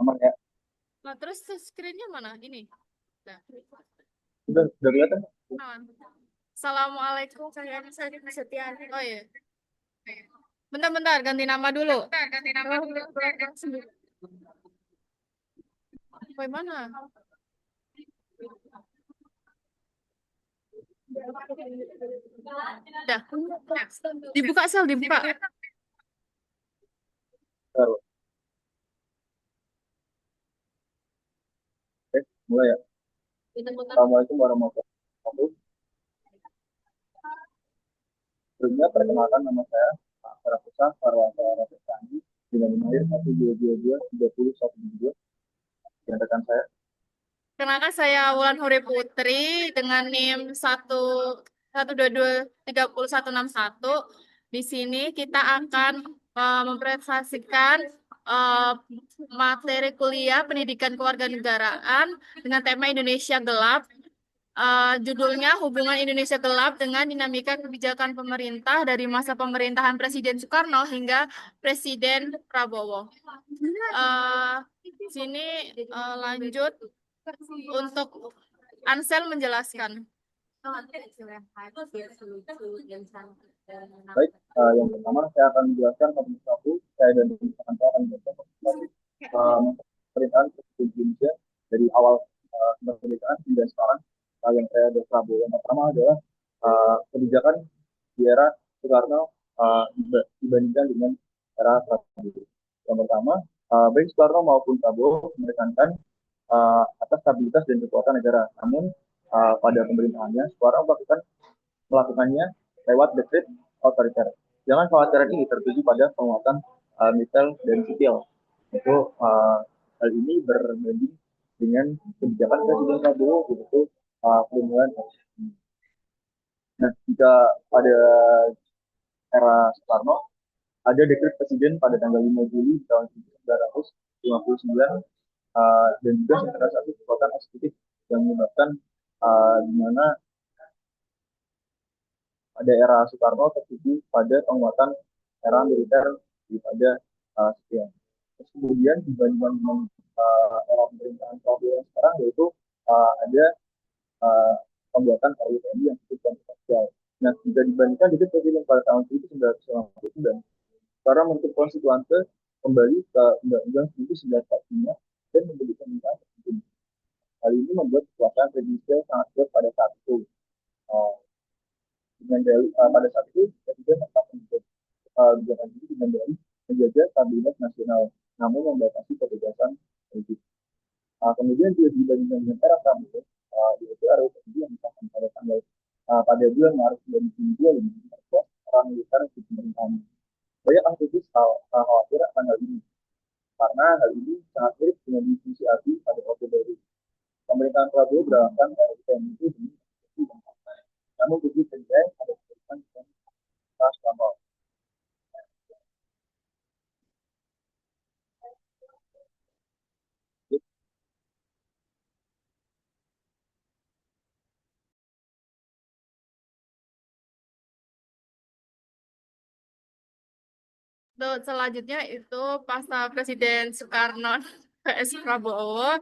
Aman ya? Nah, terus screen-nya mana? Ini. Nah, Udah kelihatan? aman. Assalamualaikum, saya Setiani. Oh iya. Bentar-bentar, ganti nama dulu. Bagaimana? Udah. Dibuka, Sel, dibuka. Baru. Oke, mulai ya. Assalamualaikum warahmatullahi wabarakatuh. Sebelumnya perkenalkan nama saya Pak Farakusa Farwata Rapisani dengan nomor 122230122 dan rekan saya. Kenalkan saya Wulan Huri Putri dengan NIM 112230161. Di sini kita akan mempresentasikan eh, materi kuliah Pendidikan Kewarganegaraan dengan tema Indonesia Gelap. Judulnya Hubungan Indonesia Gelap dengan Dinamika Kebijakan Pemerintah dari masa pemerintahan Presiden Soekarno hingga Presiden Prabowo. Eh, sini lanjut untuk Ansel menjelaskan. Baik, yang pertama saya akan menjelaskan topik satu. Saya dan teman saya akan menjelaskan topik satu. Pemerintahan Presiden Indonesia dari awal kemerdekaan hingga sekarang. Yang saya ada Prabowo. Yang pertama adalah kebijakan di era Soekarno dibandingkan dengan era Prabowo. Yang pertama, baik Soekarno maupun Prabowo menekankan atas stabilitas dan kekuatan negara. Namun pada pemerintahannya, Soekarno melakukannya lewat dekret otoriter. Jangan kekhawatiran ini tertuju pada penguatan militer dan sipil. Itu hal ini berbanding dengan kebijakan Presiden Prabowo yaitu perlindungan. Nah, jika pada era Soekarno ada dekret presiden pada tanggal 5 Juli tahun 1959 dan juga salah satu kekuatan eksekutif yang menyebabkan di mana pada era Soekarno tertuju pada penguatan era militer daripada sipil. Terus kemudian dibandingkan dengan era pemerintahan Prabowo yang sekarang yaitu ada uh, pembuatan RUU TNI yang cukup kontroversial. Nah, jika dibandingkan dengan presiden pada tahun 1999, sekarang Menteri Konstituante kembali ke Undang-Undang 1945 dan menjadi pemerintahan presiden. Hal ini membuat kekuasaan presidensial sangat kuat pada saat itu. Uh, dengan dalih pada saat itu presiden tetap kebijakan ini dengan dalih menjaga stabilitas nasional, namun membatasi kebebasan politik. Kemudian juga dibandingkan dengan era Prabowo, yaitu RUU TNI yang disahkan pada tanggal pada bulan Maret 2002 lebih memperkuat peran militer di pemerintahan. Banyak aktivis khawatir akan hal ini karena hal ini sangat mirip dengan diskusi ABI pada Orde Baru. Pemerintahan Prabowo beralasan RUU TNI itu demi namun tujuh penilaian ada kaitan dengan kelas Prabowo. Selanjutnya itu pasca Presiden Soekarno vs Prabowo,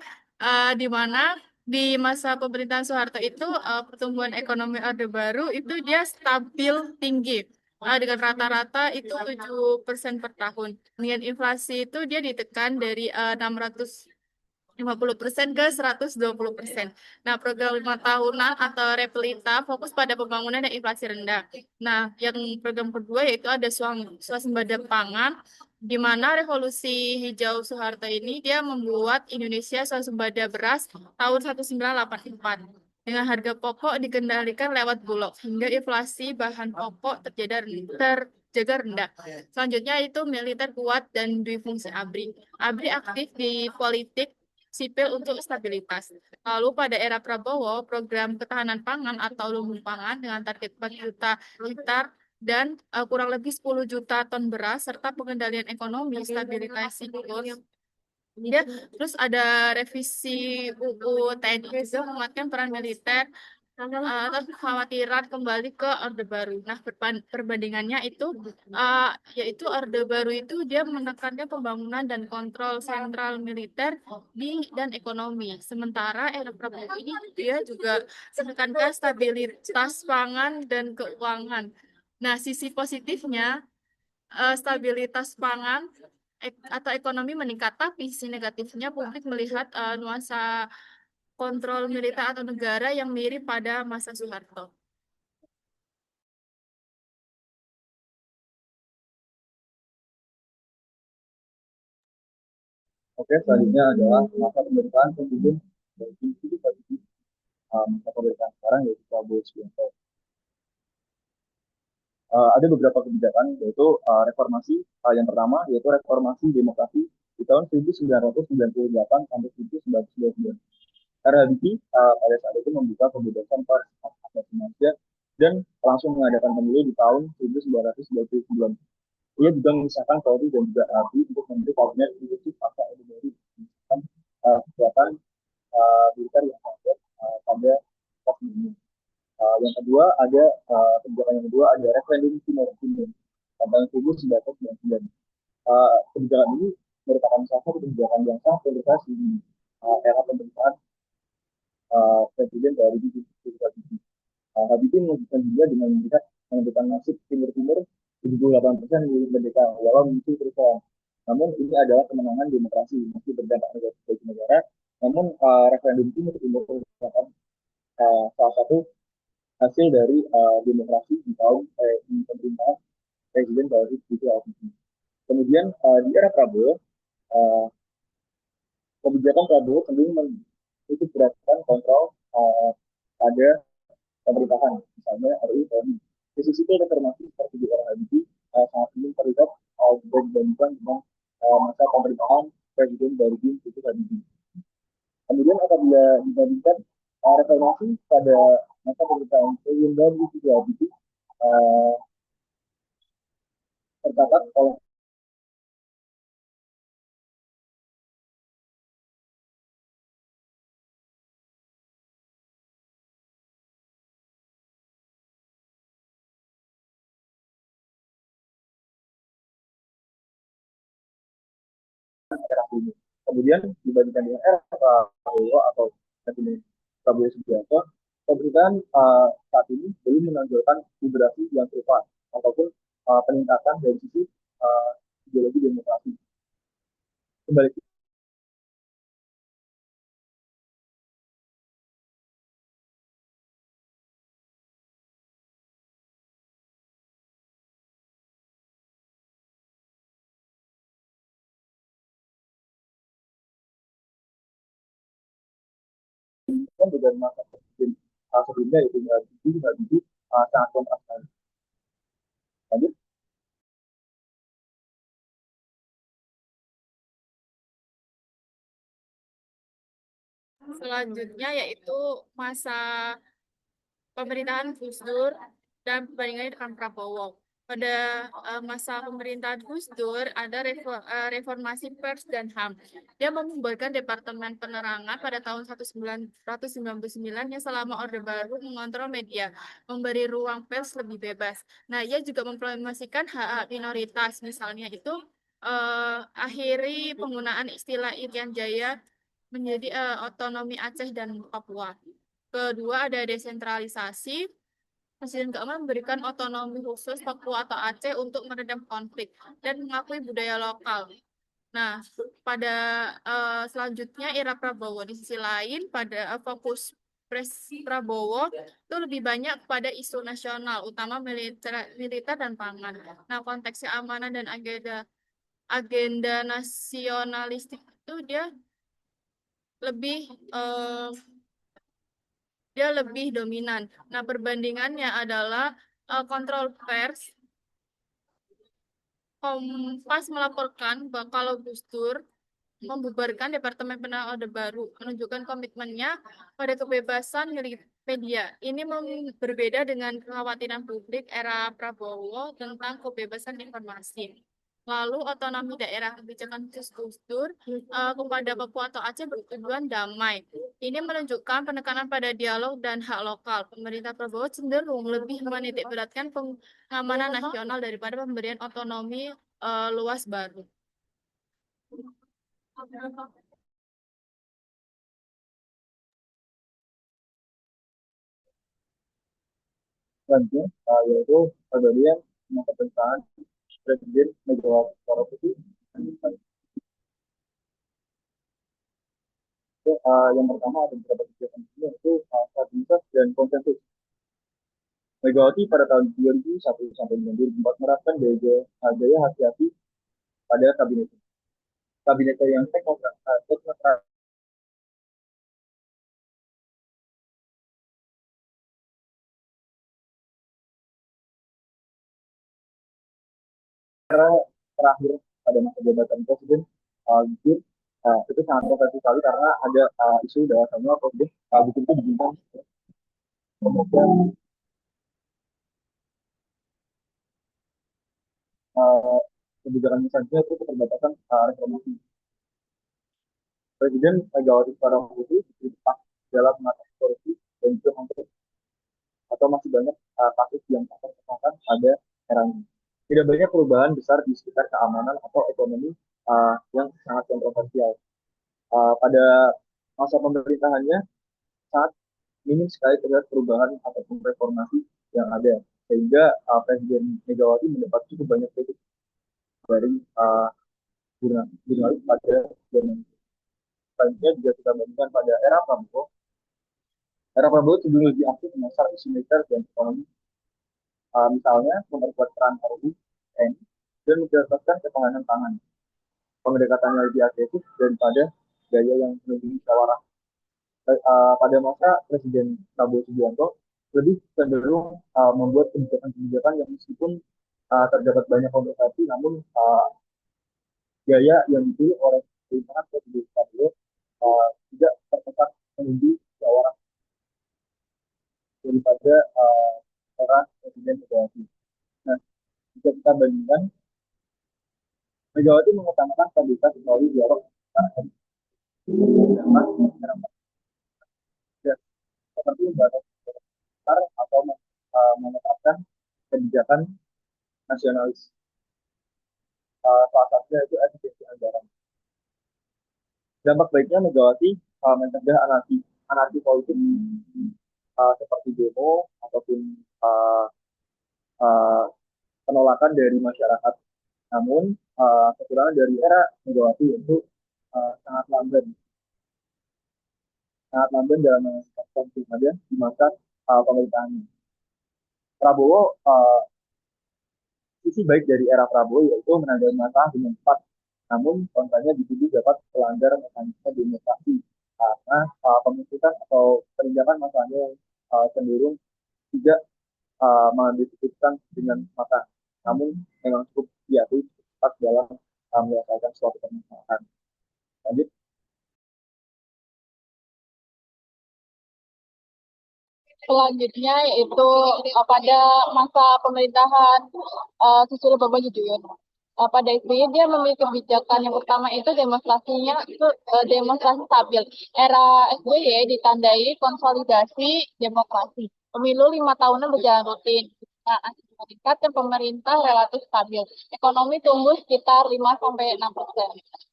di mana di masa pemerintahan Soeharto itu pertumbuhan ekonomi Orde Baru itu dia stabil tinggi. Dengan rata-rata itu 7% per tahun. Dengan inflasi itu dia ditekan dari 650% ke 120%. Nah, program 5 tahunan atau Repelita fokus pada pembangunan dan inflasi rendah. Nah, yang program kedua yaitu ada swasembada pangan, di mana Revolusi Hijau Soeharto ini dia membuat Indonesia swasembada beras tahun 1984 dengan harga pokok dikendalikan lewat Bulog hingga inflasi bahan pokok terjaga rendah. Selanjutnya itu militer kuat dan duifungsi ABRI. ABRI aktif di politik sipil untuk stabilitas. Lalu pada era Prabowo, program ketahanan pangan atau lumbung pangan dengan target 4 juta hektar dan kurang lebih 10 juta ton beras serta pengendalian ekonomi, stabilitas siklus. Ya, terus ada revisi UU TNI juga menguatkan peran militer kekhawatiran kembali ke Orde Baru. Nah, perbandingannya itu yaitu Orde Baru itu dia menekankan pembangunan dan kontrol sentral militer dan ekonomi. Sementara era Prabowo ini dia juga menekankan stabilitas pangan dan keuangan. Nah, sisi positifnya stabilitas pangan atau ekonomi meningkat, tapi sisi negatifnya publik melihat nuansa kontrol militer atau negara yang mirip pada masa Soeharto. Oke, selanjutnya adalah masa pemerintahan Presiden dari masa pemerintahan sekarang yaitu Prabowo Subianto. Ada beberapa kebijakan yaitu reformasi. Yang pertama yaitu reformasi demokrasi di tahun 1998 sampai 1999. RHBP pada saat itu membuka kebebasan pers, hak asasi manusia, dan langsung mengadakan pemilu di tahun 1999. Ia juga mengisahkan Polri dan juga ABRI untuk memberi kabinet eksekutif pasca Orde Baru, kekuatan militer yang ada pada pos ini. Yang kedua ada kebijakan yang kedua ada referendum Timor Timur pada 1999. Kebijakan ini merupakan salah satu kebijakan yang sangat kontroversial di era pemerintahan Presiden dari Habibie. Habibie menunjukkan juga dengan melihat menentukan nasib Timur Timur 78% milik merdeka walau muncul kerusuhan. Namun ini adalah kemenangan demokrasi masih berdampak negatif bagi negara. Namun referendum Timur Timur merupakan salah satu hasil dari demokrasi di tahun di pemerintahan Presiden dari Habibie. Kemudian di era Prabowo, uh, kebijakan Prabowo cenderung menitik beratkan kontrol pada pemerintahan, misalnya RUU TNI. Di sisi itu reformasi seperti di era Habibie sangat ingin terlibat dibandingkan dengan masa pemerintahan Presiden dari Yusuf Habibie. Kemudian apabila dibandingkan reformasi pada masa pemerintahan Presiden dari Yusuf Habibie tercatat oleh era ini. Kemudian dibandingkan dengan era Prabowo atau Presiden Prabowo Subianto, pemerintahan saat ini belum menonjolkan liberasi yang serupa ataupun peningkatan dari sisi ideologi demokrasi. Kembali kan juga masa presiden sebelumnya itu Habibie sangat kontras sekali. Lanjut. Selanjutnya yaitu masa pemerintahan Gus Dur dan perbandingannya dengan Prabowo. Pada masa pemerintahan Gus Dur ada reformasi pers dan HAM. Dia membubarkan Departemen Penerangan pada tahun 1999 yang selama Orde Baru mengontrol media, memberi ruang pers lebih bebas. Nah, ia juga mempromosikan hak-hak minoritas, misalnya itu akhiri penggunaan istilah Irian Jaya menjadi otonomi Aceh dan Papua. Kedua ada desentralisasi. Presiden keempat memberikan otonomi khusus Papua atau Aceh untuk meredam konflik dan mengakui budaya lokal. Nah, pada selanjutnya era Prabowo di sisi lain pada fokus Prabowo itu lebih banyak pada isu nasional, utama militer dan pangan. Nah, konteks keamanan dan agenda nasionalistik itu lebih eh, dia lebih dominan. Nah, perbandingannya adalah kontrol pers. Kompas melaporkan bahwa kalau Gus Dur membubarkan Departemen Penerangan Orde Baru, menunjukkan komitmennya pada kebebasan media. Ini berbeda dengan kekhawatiran publik era Prabowo tentang kebebasan informasi. Lalu otonomi daerah kebijakan khusus Gus Dur kepada Papua atau Aceh bertujuan damai. Ini menunjukkan penekanan pada dialog dan hak lokal. Pemerintah Prabowo cenderung lebih menitikberatkan pengamanan nasional daripada pemberian otonomi luas baru. Selanjutnya, yaitu pemberian masa pemerintahan Presiden Megawati Soekarno Putri. Yang pertama ada beberapa kegiatan ini yaitu stabilitas dan konsensus. Megawati pada tahun 2001 sampai 2004 menerapkan gaya hati-hati pada kabinet. Kabinetnya yang teknokrat terakhir pada masa jabatan Presiden Gus itu sangat kontroversial sekali karena ada isu bahwasanya Presiden Gus itu dibimbang kemudian uh, kebijakan misalnya itu keterbatasan reformasi. Presiden Megawati Soekarno Putri diterima dalam mengatasi korupsi dan juga atau masih banyak kasus yang akan terjadi pada era ini. Tidak banyak perubahan besar di sekitar keamanan atau ekonomi yang sangat kontroversial. Pada masa pemerintahannya sangat minim sekali terhadap perubahan ataupun reformasi yang ada. Sehingga Presiden Megawati mendapat cukup banyak kritik dari jurnalis pada zaman. Selanjutnya juga kita bandingkan pada era Prabowo cenderung lebih aktif menyasar isu militer dan ekonomi. Misalnya memperkuat peran TNI dan menjelaskan ketahanan pangan. Pendekatannya lebih agresif daripada gaya yang melindungi musyawarah. Pada masa Presiden Prabowo Subianto lebih cenderung membuat kebijakan-kebijakan yang meskipun terdapat banyak kontroversi, namun gaya yang dipilih oleh pemerintahan Presiden Prabowo tidak terkesan menunggu musyawarah daripada era Presiden Megawati. Nah, jika kita bandingkan, Megawati mengutamakan stabilitas melalui dialog seperti membatasi besar atau menetapkan kebijakan nasionalis. Salah satunya itu efisiensi anggaran. Dampak baiknya Megawati mencegah anarki politik seperti demo ataupun uh, uh, penolakan dari masyarakat. Namun kekurangan dari era Megawati itu sangat lamban, dalam mengatasi pilkada di masa pemerintahannya. Prabowo sisi baik dari era Prabowo yaitu menangani masalah dengan cepat. Namun kontranya dituduh dapat melanggar mekanisme demokrasi karena pemutusan atau penindakan masalahnya yang cenderung tidak mengambil keputusan dengan mata. Namun memang cukup diakui cepat dalam menyelesaikan suatu permasalahan. Lanjut. Selanjutnya yaitu pada masa pemerintahan Susilo Bambang Yudhoyono. Pada SBY dia memiliki kebijakan yang pertama itu demonstrasinya itu demonstrasi stabil. Era SBY ditandai konsolidasi demokrasi. Pemilu 5 tahunan berjalan rutin. Nah, meningkat dan pemerintah relatif stabil. Ekonomi tumbuh sekitar 5-6%.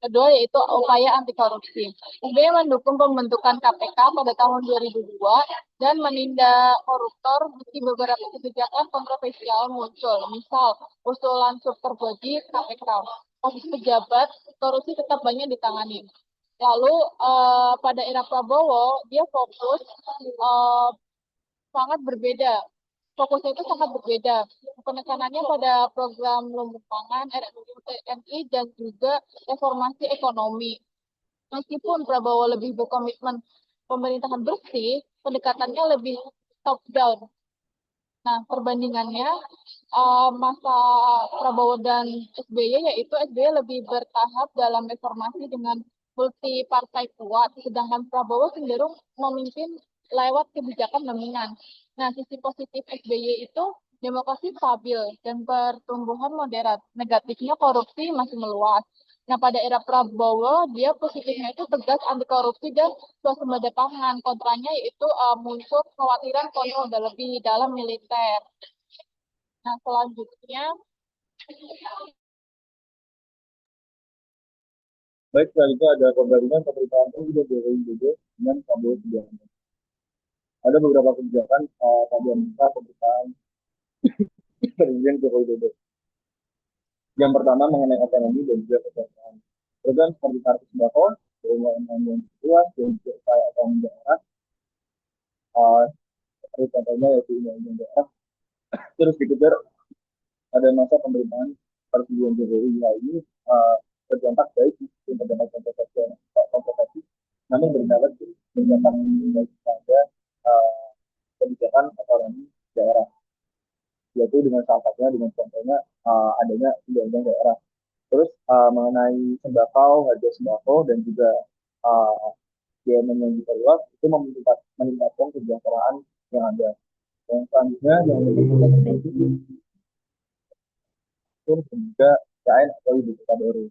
Kedua yaitu upaya anti korupsi. SBY mendukung pembentukan KPK pada tahun 2002 dan menindak koruptor meski beberapa kebijakan kontroversial muncul. Misal, usulan subterbodi KPK. Kasus pejabat, korupsi tetap banyak ditangani. Lalu pada era Prabowo, dia fokus sangat berbeda. Fokusnya itu sangat berbeda. Penekanannya pada program lumbung pangan, RUU TNI, dan juga reformasi ekonomi. Meskipun Prabowo lebih berkomitmen pemerintahan bersih, pendekatannya lebih top down. Nah, perbandingannya masa Prabowo dan SBY yaitu SBY lebih bertahap dalam reformasi dengan multi partai kuat, sedangkan Prabowo cenderung memimpin lewat kebijakan dominan. Nah, sisi positif SBY itu Demokrasi stabil dan pertumbuhan moderat. Negatifnya korupsi masih meluas. Nah, pada era Prabowo, dia positifnya itu tegas anti korupsi dan swasembada pangan. Kontranya yaitu muncul kekhawatiran kontrol lebih dalam militer. Nah, selanjutnya, Baik, selanjutnya ada perbandingan pemerintahan Presiden Joko Widodo dengan Prabowo Subianto. Ada beberapa kebijakan pada masa pemerintahan Presiden Joko Widodo. Yang pertama mengenai ekonomi dan juga kesehatan. Program seperti kartu sembako, UMKM yang luas, dan juga upaya ekonomi daerah, uh, seperti contohnya yaitu undang-undang daerah, terus dikejar pada masa pemerintahan Presiden Jokowi. Hal ini berdampak baik, berdampak kontroversi, namun berdampak baik pada uh, kebijakan ekonomi daerah, yaitu dengan salah satunya dengan contohnya adanya undang-undang daerah. Terus mengenai sembako, harga sembako dan juga uh, BUMN yang diperluas itu meningkatkan kesejahteraan yang ada. Yang selanjutnya yang dan juga IKN atau ibu kota baru.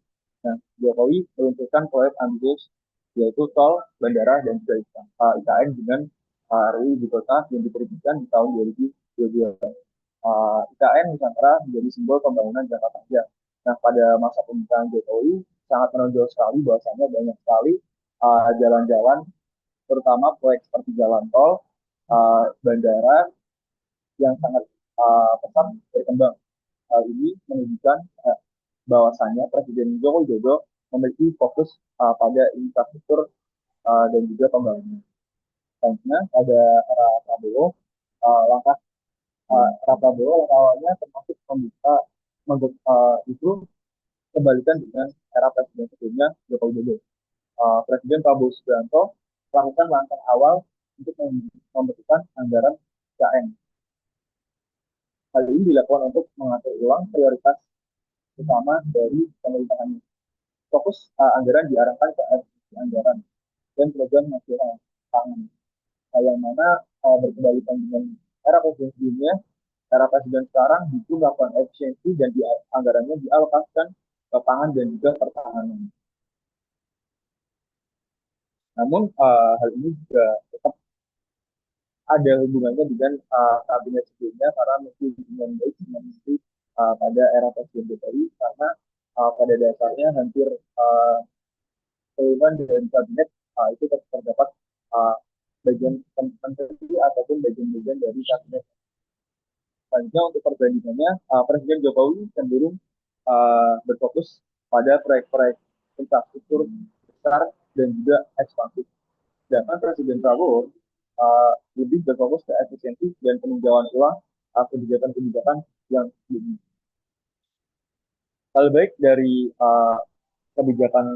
Nah, Jokowi meluncurkan proyek ambisius yaitu tol, bandara, dan juga IKN dengan RUU ibu kota yang diterbitkan di tahun 2022. IKN Nusantara menjadi simbol pembangunan jangka panjang. Nah, pada masa pemerintahan Jokowi sangat menonjol sekali bahwasanya banyak sekali jalan-jalan, terutama proyek seperti jalan tol, bandara yang sangat pesat berkembang. Hal ini menunjukkan bahwasannya Presiden Joko Widodo memiliki fokus pada infrastruktur dan juga pembangunan. Selanjutnya pada era Prabowo, langkah era Prabowo langkah awalnya termasuk membuka itu kembalikan dengan era Presiden sebelumnya Joko Widodo. Presiden Prabowo Subianto melakukan langkah awal untuk memberikan anggaran KN. Hal ini dilakukan untuk mengatur ulang prioritas utama dari pemerintahan. Fokus anggaran diarahkan ke anggaran dan program nasional pangan. Yang mana berkebalikan dengan era presiden sebelumnya, era presiden sekarang itu melakukan efisiensi dan anggarannya dialokasikan ke pangan dan juga pertahanan. Namun hal ini juga tetap ada hubungannya dengan kabinet sebelumnya karena mesti hubungan baik dengan mesti pada era presiden Jokowi karena pada dasarnya hampir keseluruhan dari kabinet itu terdapat uh, bagian menteri ataupun bagian-bagian dari kabinet. Selanjutnya untuk perbandingannya, Presiden Jokowi cenderung berfokus pada proyek-proyek infrastruktur besar dan juga ekspansif. Sedangkan Presiden Prabowo lebih berfokus ke efisiensi dan peninjauan ulang kebijakan-kebijakan yang sebelumnya. Hal baik dari kebijakan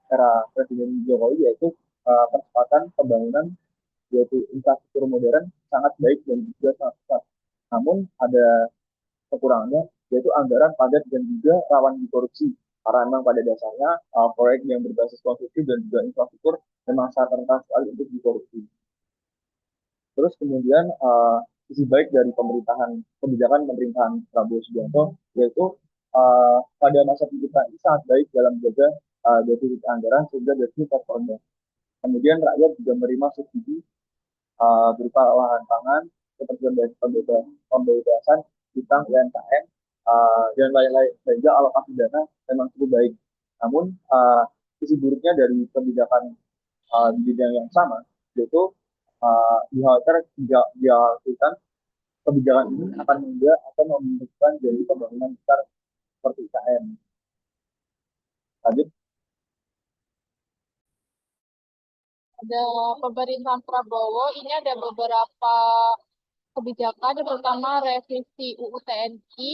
era Presiden Jokowi yaitu percepatan pembangunan yaitu infrastruktur modern sangat baik dan juga sangat besar. Namun ada kekurangannya yaitu anggaran padat dan juga rawan dikorupsi. Karena memang pada dasarnya proyek yang berbasis konstruksi dan juga infrastruktur memang sangat rentan sekali untuk dikorupsi. Terus kemudian sisi baik dari kebijakan pemerintahan Prabowo Subianto yaitu pada masa pemerintahan ini sangat baik dalam menjaga defisit anggaran sehingga defisit terkendali. Kemudian rakyat juga menerima subsidi berupa lahan pangan, keterbukaan pembebasan utang UMKM, dan lain-lain sehingga alokasi dana memang cukup baik. Namun sisi buruknya dari kebijakan di bidang yang sama yaitu dikhawatirkan kebijakan ini akan menunda atau membutuhkan jadi pembangunan besar seperti IKN. Lanjut. ada pemerintahan Prabowo, ini ada beberapa kebijakan, yang pertama revisi UU TNI,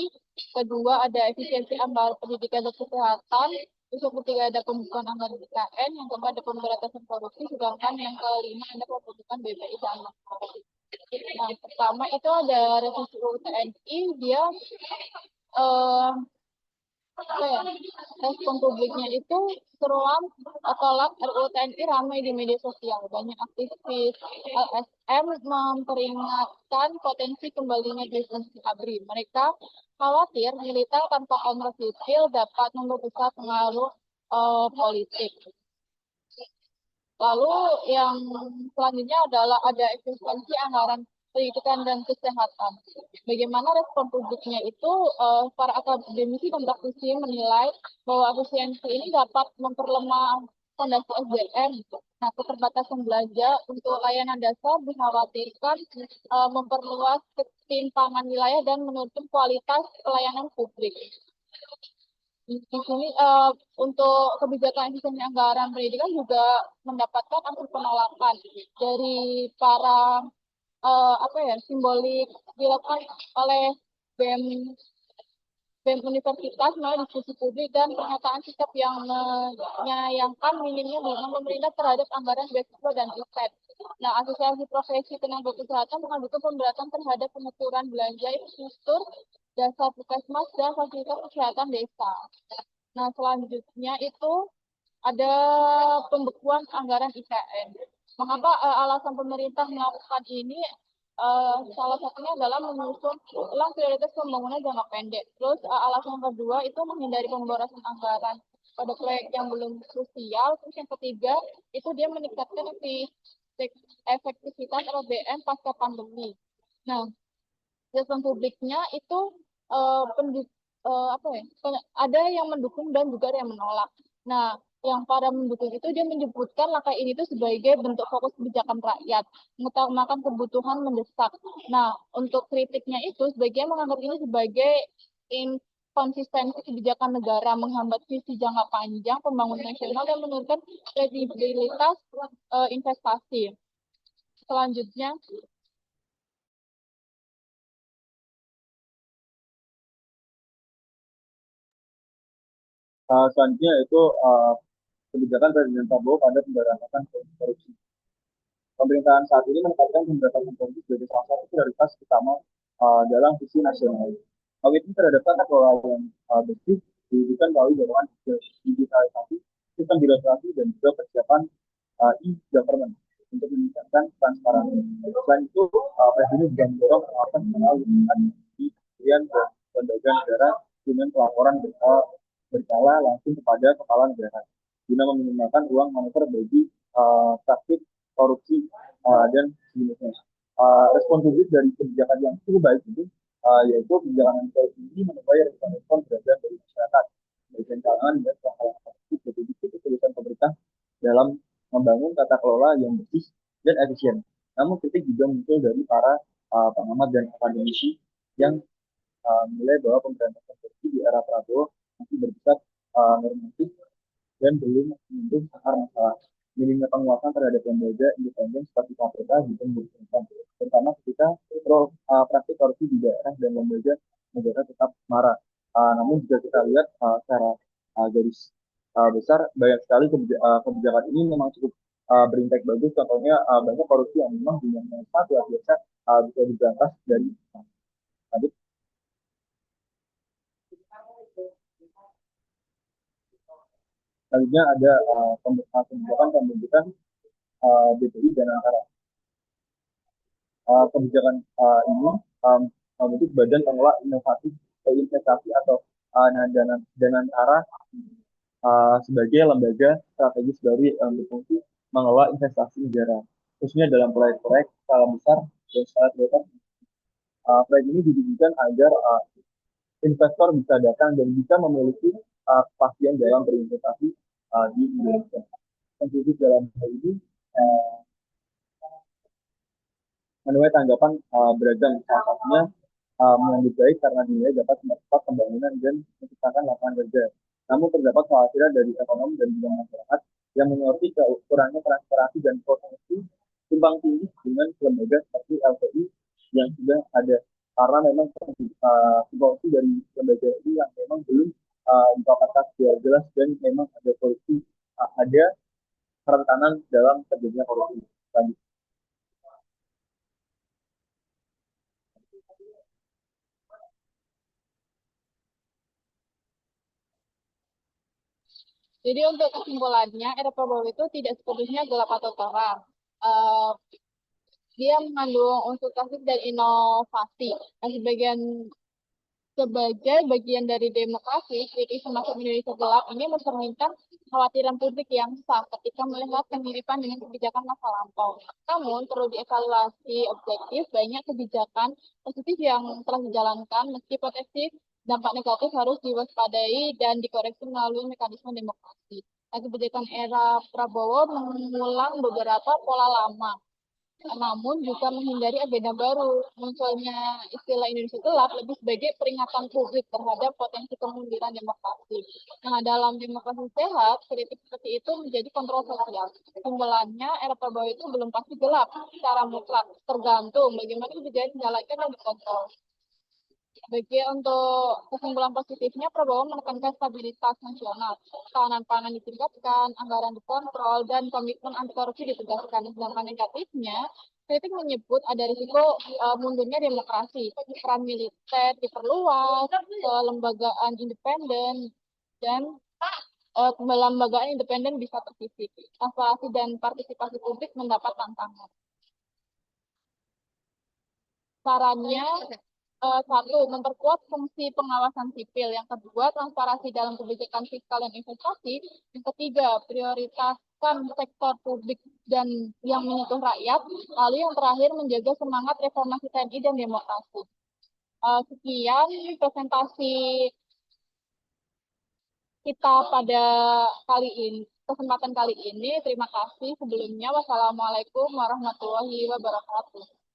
kedua ada efisiensi anggaran pendidikan dan kesehatan, terus yang ketiga ada pembukaan anggaran IKN, yang keempat ada pemberantasan korupsi, sedangkan yang kelima ada pembentukan BPI dan korupsi. Nah, pertama itu ada revisi UU TNI, dia eh, Apa ya, respon publiknya itu seruan tolak RUU TNI ramai di media sosial. Banyak aktivis LSM memperingatkan potensi kembalinya demonstrasi ABRI. Mereka khawatir militer tanpa kontrol sipil dapat memperbesar pengaruh politik. Lalu yang selanjutnya adalah ada efisiensi anggaran pendidikan dan kesehatan. Bagaimana respon publiknya itu, para akademisi dan praktisi menilai bahwa efisiensi ini dapat memperlemah fondasi SDM. Nah, keterbatasan belanja untuk layanan dasar dikhawatirkan memperluas ketimpangan wilayah dan menutup kualitas pelayanan publik. Di sini untuk kebijakan efisiensi anggaran pendidikan juga mendapatkan ampun penolakan dari para apa ya, simbolik dilakukan oleh BEM BEM Universitas melalui diskusi publik dan pernyataan sikap yang menyayangkan minimnya dukungan pemerintah terhadap anggaran beasiswa dan riset. Nah, Asosiasi Profesi Tenaga Kesehatan mengajukan pemberatan terhadap pengaturan belanja infrastruktur dasar puskesmas dan fasilitas kesehatan desa. Nah, selanjutnya itu ada pembekuan anggaran IKN. Mengapa alasan pemerintah melakukan ini? Salah satunya adalah menyusun ulang prioritas pembangunan jangka pendek. Terus alasan kedua itu menghindari pemborosan anggaran pada proyek yang belum krusial. Terus yang ketiga itu dia meningkatkan efektivitas APBN pasca pandemi. Nah, respon publiknya itu apa ya, ada yang mendukung dan juga ada yang menolak. Nah, yang para mendukung itu dia menyebutkan langkah ini itu sebagai bentuk fokus kebijakan rakyat, mengutamakan kebutuhan mendesak. Nah, untuk kritiknya itu sebagian menganggap ini sebagai inkonsistensi kebijakan negara, menghambat visi jangka panjang pembangunan nasional dan menurunkan kredibilitas investasi. Selanjutnya, Selanjutnya itu kebijakan Presiden Prabowo pada pemberantasan korupsi. Pemerintahan saat ini menempatkan pemberantasan korupsi sebagai salah satu prioritas utama dalam visi nasional. Komitmen terhadap tata kelola yang bersih diwujudkan melalui dorongan digitalisasi, sistem birokrasi, dan juga persiapan e-government untuk meningkatkan transparansi. Selain itu, Presiden juga mendorong pengawasan internal lingkungan di Kementerian dan lembaga negara dengan pelaporan berkala langsung kepada kepala negara guna meminimalkan uang moneter bagi praktik korupsi dan sejenisnya. Respon publik dari kebijakan yang cukup baik itu yaitu kebijakan korupsi ini menuai respon beragam dari masyarakat, dari kalangan dan masyarakat. Jadi itu keputusan pemerintah dalam membangun tata kelola yang bersih dan efisien. Namun kritik juga muncul dari para pengamat dan akademisi yang menilai bahwa pemberantasan korupsi di era Prabowo masih bersifat normatif dan belum menyentuh akar masalah. Minimnya penguatan terhadap lembaga independen seperti KPK juga membutuhkan, terutama ketika praktik korupsi di daerah dan lembaga negara tetap marak. Namun jika kita lihat secara garis besar, banyak sekali kebijakan ini memang cukup berintek bagus. Contohnya banyak korupsi yang memang jumlahnya sangat luar biasa bisa diberantas dari tadi. Selanjutnya ada kebijakan pembentukan BPI dan antara kebijakan ini membentuk badan pengelola inovasi investasi atau dana antara sebagai lembaga strategis baru yang berfungsi mengelola investasi negara, khususnya dalam proyek-proyek skala besar dan skala prioritas. Proyek ini ditujukan agar investor bisa datang dan bisa memiliki kepastian dalam berinvestasi di Indonesia. Tentu dalam hal ini uh, menuai tanggapan beragam. Salah satunya menyambut baik karena dinilai dapat mempercepat pembangunan dan menciptakan lapangan kerja. Namun terdapat kekhawatiran dari ekonomi dan juga masyarakat yang menyoroti kurangnya transparansi dan potensi tumbang tinggi dengan lembaga seperti LPI yang sudah ada. Karena memang korupsi dari lembaga ini yang memang belum dipapatkan secara jelas dan memang ada korupsi, ada kerentanan dalam terjadinya korupsi. Jadi untuk kesimpulannya, era Prabowo itu tidak sepenuhnya gelap atau terang. Eh, Dia mengandung unsur klasik dan inovasi. Dan sebagai bagian dari demokrasi, jadi semacam Indonesia gelap ini mencerminkan kekhawatiran publik yang sah ketika melihat kemiripan dengan kebijakan masa lampau. Namun, perlu dievaluasi objektif banyak kebijakan positif yang telah dijalankan, meski potensi dampak negatif harus diwaspadai dan dikoreksi melalui mekanisme demokrasi. Nah, kebijakan era Prabowo mengulang beberapa pola lama, namun juga menghindari agenda baru. Munculnya istilah Indonesia gelap lebih sebagai peringatan publik terhadap potensi kemunduran demokrasi. Nah, dalam demokrasi sehat, kritik seperti itu menjadi kontrol sosial. Kesimpulannya, era Prabowo itu belum pasti gelap secara mutlak, tergantung bagaimana kebijakan dijalankan dan dikontrol. Bagi untuk kesimpulan positifnya, Prabowo menekankan stabilitas nasional, ketahanan pangan ditingkatkan, anggaran dikontrol, dan komitmen anti korupsi ditegaskan. Sedangkan negatifnya, kritik menyebut ada risiko mundurnya demokrasi, peran militer diperluas, kelembagaan independen, dan lembagaan independen bisa terkikis. Transparansi dan partisipasi publik mendapat tantangan. Sarannya, satu, memperkuat fungsi pengawasan sipil. Yang kedua, transparansi dalam kebijakan fiskal dan investasi. Yang ketiga, prioritaskan sektor publik dan yang menyentuh rakyat. Lalu yang terakhir, menjaga semangat reformasi TNI dan demokrasi. Sekian presentasi kita pada kesempatan kali ini. Terima kasih sebelumnya. Wassalamualaikum warahmatullahi wabarakatuh.